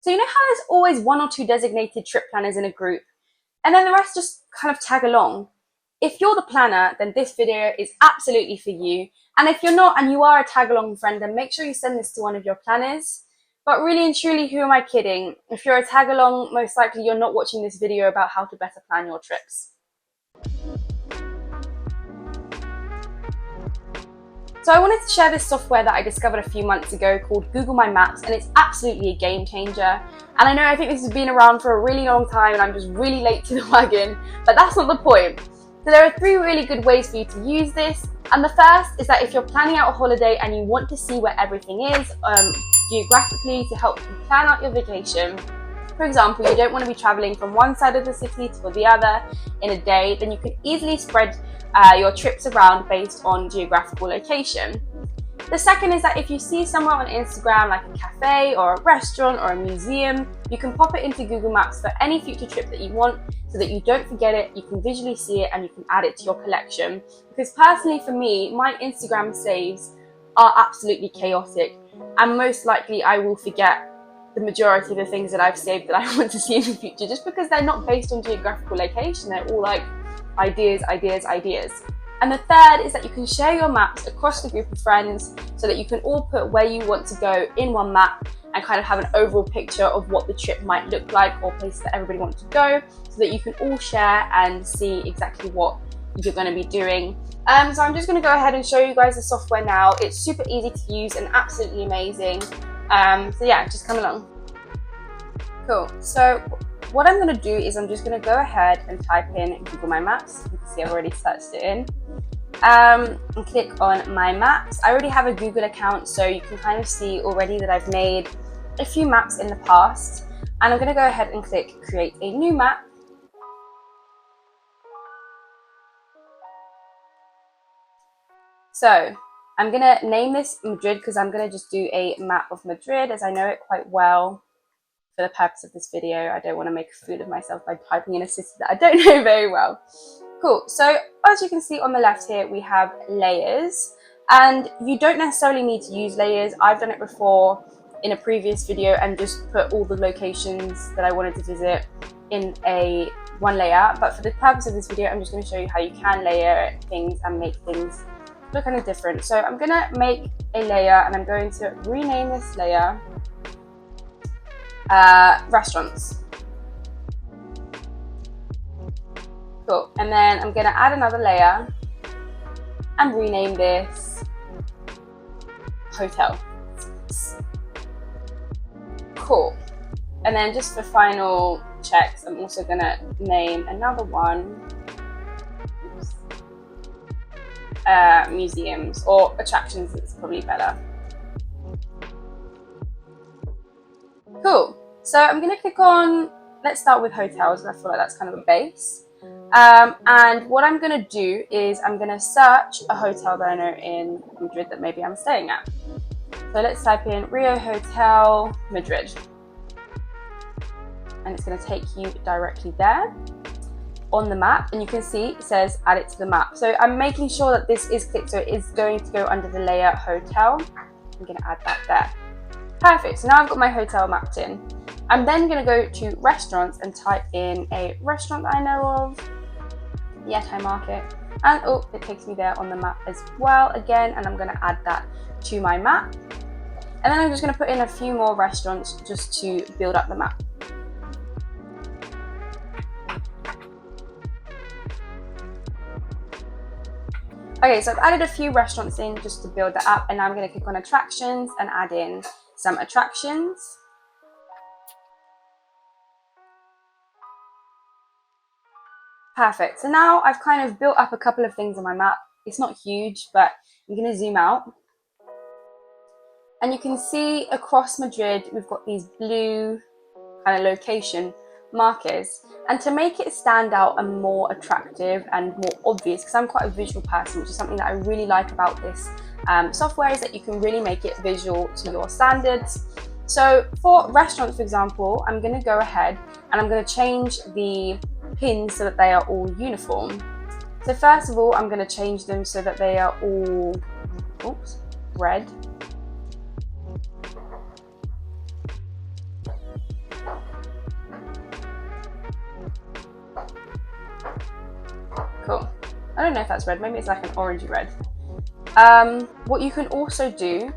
So you know how there's always 1 or 2 designated trip planners in a group, and then the rest just kind of tag along? If you're the planner, then this video is absolutely for you. And if you're not and you are a tag along friend, then make sure you send this to one of your planners. But really and truly, who am I kidding? If you're a tag along, most likely you're not watching this video about how to better plan your trips. So I wanted to share this software that I discovered a few months ago called Google My Maps, and it's absolutely a game changer. And I know I think this has been around for a really long time and I'm just really late to the wagon, but that's not the point. So there are 3 really good ways for you to use this. And the first is that if you're planning out a holiday and you want to see where everything is geographically to help you plan out your vacation, for example, you don't want to be traveling from one side of the city to the other in a day, then you can easily spread your trips around based on geographical location. The second is that if you see somewhere on Instagram like a cafe or a restaurant or a museum, you can pop it into Google Maps for any future trip that you want so that you don't forget it, you can visually see it and you can add it to your collection. Because personally for me, my Instagram saves are absolutely chaotic and most likely I will forget the majority of the things that I've saved that I want to see in the future just because they're not based on geographical location, they're all like ideas. And the third is that you can share your maps across the group of friends so that you can all put where you want to go in one map and kind of have an overall picture of what the trip might look like or places that everybody wants to go so that you can all share and see exactly what you're going to be doing. So I'm just going to go ahead and show you guys the software now. It's super easy to use and absolutely amazing. So yeah, just come along. Cool. So what I'm going to do is I'm just going to go ahead and type in Google My Maps. You can see I've already searched it in. And click on My Maps. I already have a Google account, so you can kind of see already that I've made a few maps in the past. And I'm going to go ahead and click Create a New Map. So I'm going to name this Madrid because I'm going to just do a map of Madrid as I know it quite well. For the purpose of this video, I don't want to make a fool of myself by typing in a city that I don't know very well. Cool, so as you can see on the left here, we have layers, and you don't necessarily need to use layers. I've done it before in a previous video and just put all the locations that I wanted to visit in one layer, but for the purpose of this video, I'm just going to show you how you can layer things and make things look kind of different. So I'm going to make a layer and I'm going to rename this layer restaurants. Cool. And then I'm going to add another layer and rename this hotel. Cool. And then just for final checks, I'm also going to name another one museums or attractions. It's probably better. Cool. So I'm going to click on, let's start with hotels. I feel like that's kind of a base. And what I'm going to do is I'm going to search a hotel that I know in Madrid that maybe I'm staying at. So let's type in Rio Hotel Madrid. And it's going to take you directly there on the map. And you can see it says add it to the map. So I'm making sure that this is clicked, so it is going to go under the layer hotel. I'm going to add that there. Perfect, so now I've got my hotel mapped in. I'm then going to go to restaurants and type in a restaurant that I know of, Yatai Market, and oh, it takes me there on the map as well again, and I'm going to add that to my map. And then I'm just going to put in a few more restaurants just to build up the map. Okay, so I've added a few restaurants in just to build that up, and now I'm going to click on attractions and add in some attractions. Perfect. So now I've kind of built up a couple of things on my map. It's not huge, but I'm going to zoom out. And you can see across Madrid, we've got these blue kind of location markers. And to make it stand out and more attractive and more obvious, because I'm quite a visual person, which is something that I really like about this software, is that you can really make it visual to your standards. So for restaurants, for example, I'm going to go ahead and I'm going to change the pins so that they are all uniform. So first of all, I'm going to change them so that they are all red. Cool. I don't know if that's red, maybe it's like an orangey red. What you can also do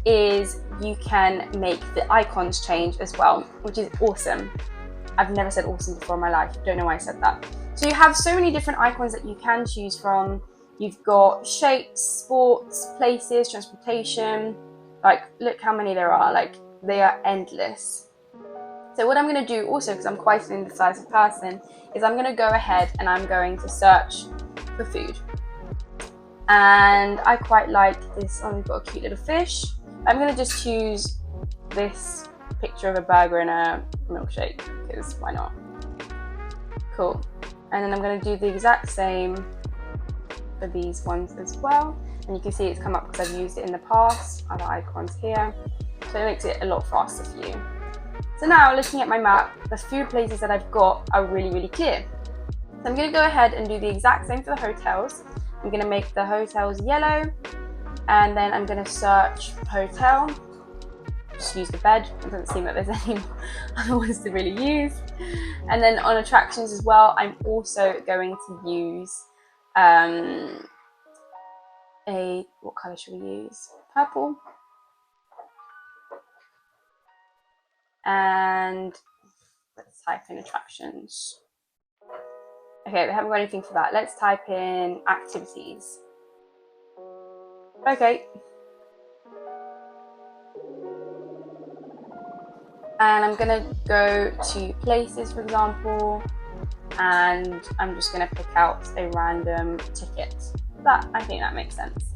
is you can make the icons change as well, which is awesome. I've never said awesome before in my life, don't know why I said that. So you have so many different icons that you can choose from. You've got shapes, sports, places, transportation, like look how many there are, like they are endless. So what I'm going to do also, because I'm quite an indecisive person, is I'm going to go ahead and I'm going to search for food. And I quite like this, oh, we've got a cute little fish. I'm going to just choose this picture of a burger and a milkshake, because why not? Cool. And then I'm going to do the exact same for these ones as well. And you can see it's come up because I've used it in the past, other icons here. So it makes it a lot faster for you. So now looking at my map, the food places that I've got are really, really clear. So I'm going to go ahead and do the exact same for the hotels. I'm going to make the hotels yellow, and then I'm going to search hotel. Just use the bed. It doesn't seem like there's any other ones to really use. And then on attractions as well, I'm also going to use what colour should we use? Purple. And let's type in attractions. Okay, we haven't got anything for that. Let's type in activities. Okay. And I'm gonna go to places, for example, and I'm just gonna pick out a random ticket. I think that makes sense.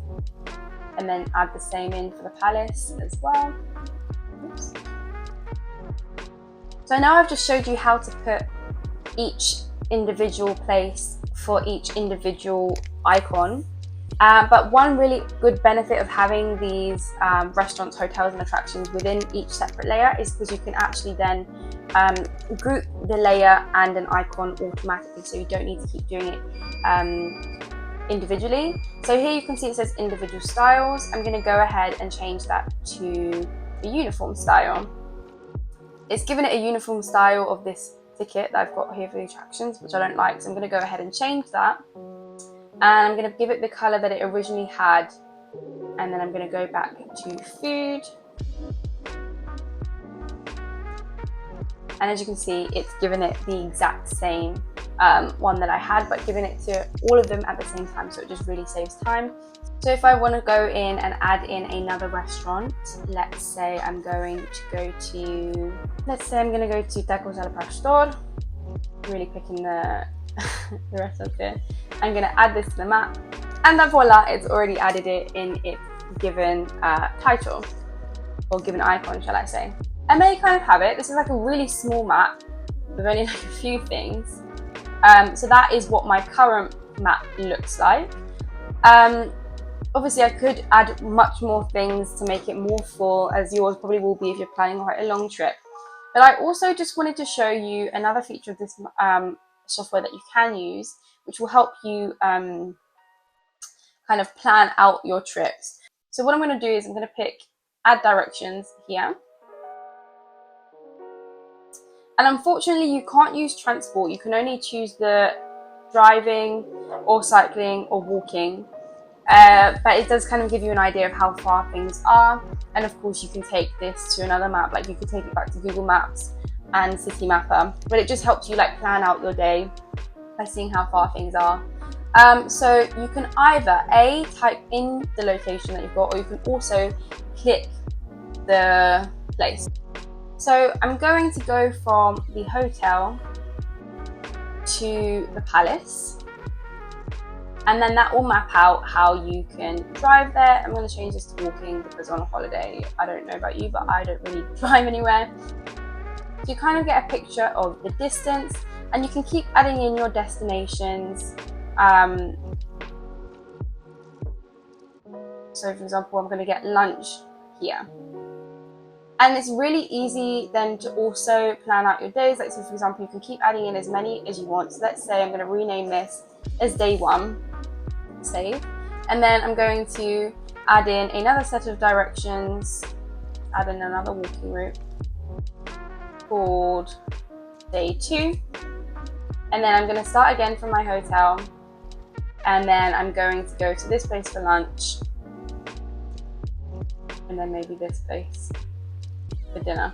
And then add the same in for the palace as well. Oops. So now I've just showed you how to put each individual place for each individual icon. But one really good benefit of having these restaurants, hotels and attractions within each separate layer is because you can actually then group the layer and an icon automatically, so you don't need to keep doing it individually. So here you can see it says individual styles. I'm going to go ahead and change that to the uniform style. It's given it a uniform style of this ticket that I've got here for the attractions, which I don't like, so I'm going to go ahead and change that. And I'm going to give it the colour that it originally had, and then I'm going to go back to food. And as you can see, it's given it the exact same one that I had, but given it to all of them at the same time, so it just really saves time. So if I want to go in and add in another restaurant, let's say I'm going to go to Tacos al Pastor, really picking the restaurant here. I'm going to add this to the map, and then voila, it's already added it in its given title, or given icon, shall I say. And there you kind of have it. This is like a really small map with only like a few things. So that is what my current map looks like. Obviously I could add much more things to make it more full, as yours probably will be if you're planning quite a long trip. But I also just wanted to show you another feature of this software that you can use, which will help you kind of plan out your trips. So what I'm going to do is I'm going to pick add directions here. And unfortunately you can't use transport, you can only choose the driving or cycling or walking. But it does kind of give you an idea of how far things are, and of course you can take this to another map, like you could take it back to Google Maps and Citymapper, but it just helps you like plan out your day by seeing how far things are. So you can either type in the location that you've got, or you can also click the place. So I'm going to go from the hotel to the palace, and then that will map out how you can drive there. I'm going to change this to walking because on a holiday, I don't know about you, but I don't really drive anywhere. So you kind of get a picture of the distance, and you can keep adding in your destinations. So for example, I'm going to get lunch here. And it's really easy then to also plan out your days. Like, so for example, you can keep adding in as many as you want. So let's say I'm going to rename this as day 1, save. And then I'm going to add in another set of directions, add in another walking route called day 2. And then I'm going to start again from my hotel. and then I'm going to go to this place for lunch, and then maybe this place for dinner.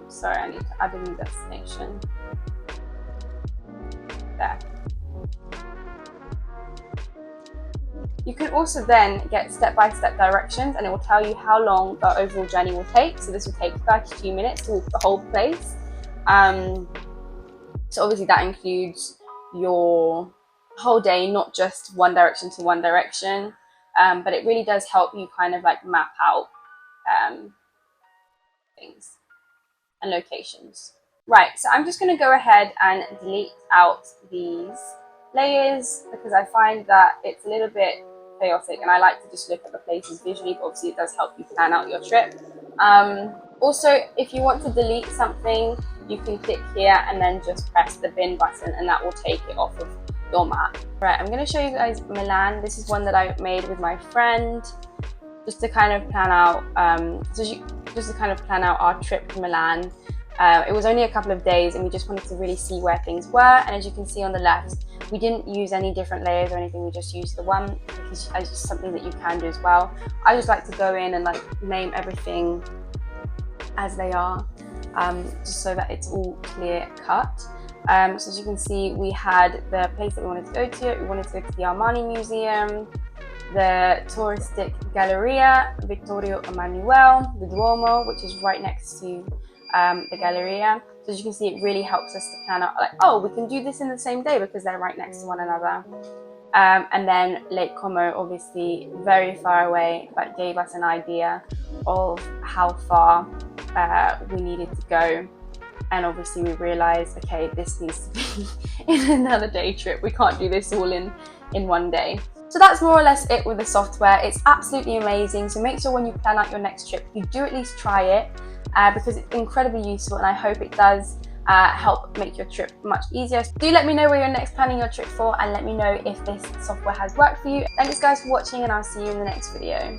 Sorry, I need to add a new destination. There. You can also then get step-by-step directions, and it will tell you how long the overall journey will take. So this will take 32 minutes to walk the whole place. So obviously that includes your whole day, not just one direction to one direction, but it really does help you kind of like map out things and locations. Right, so I'm just going to go ahead and delete out these layers because I find that it's a little bit chaotic, and I like to just look at the places visually, but obviously it does help you plan out your trip. Also, if you want to delete something, you can click here and then just press the bin button, and that will take it off of your map. Right, I'm going to show you guys Milan. This is one that I made with my friend just to kind of plan out our trip to Milan. It was only a couple of days, and we just wanted to really see where things were. And as you can see on the left, we didn't use any different layers or anything. We just used the one because it's just something that you can do as well. I just like to go in and like name everything as they are, just so that it's all clear cut. So as you can see, we had the place that we wanted to go to. We wanted to go to the Armani Museum, the touristic Galleria Vittorio Emanuele, the Duomo, which is right next to the Galleria. So as you can see, it really helps us to plan out like, oh, we can do this in the same day because they're right next to one another. And then Lake Como, obviously very far away, but gave us an idea of how far we needed to go. And obviously we realized, okay, this needs to be in another day trip. We can't do this all in one day. So that's more or less it with the software. It's absolutely amazing. So make sure when you plan out your next trip, you do at least try it because it's incredibly useful, and I hope it does help make your trip much easier. Do let me know where you're next planning your trip for, and let me know if this software has worked for you. Thanks guys for watching, and I'll see you in the next video.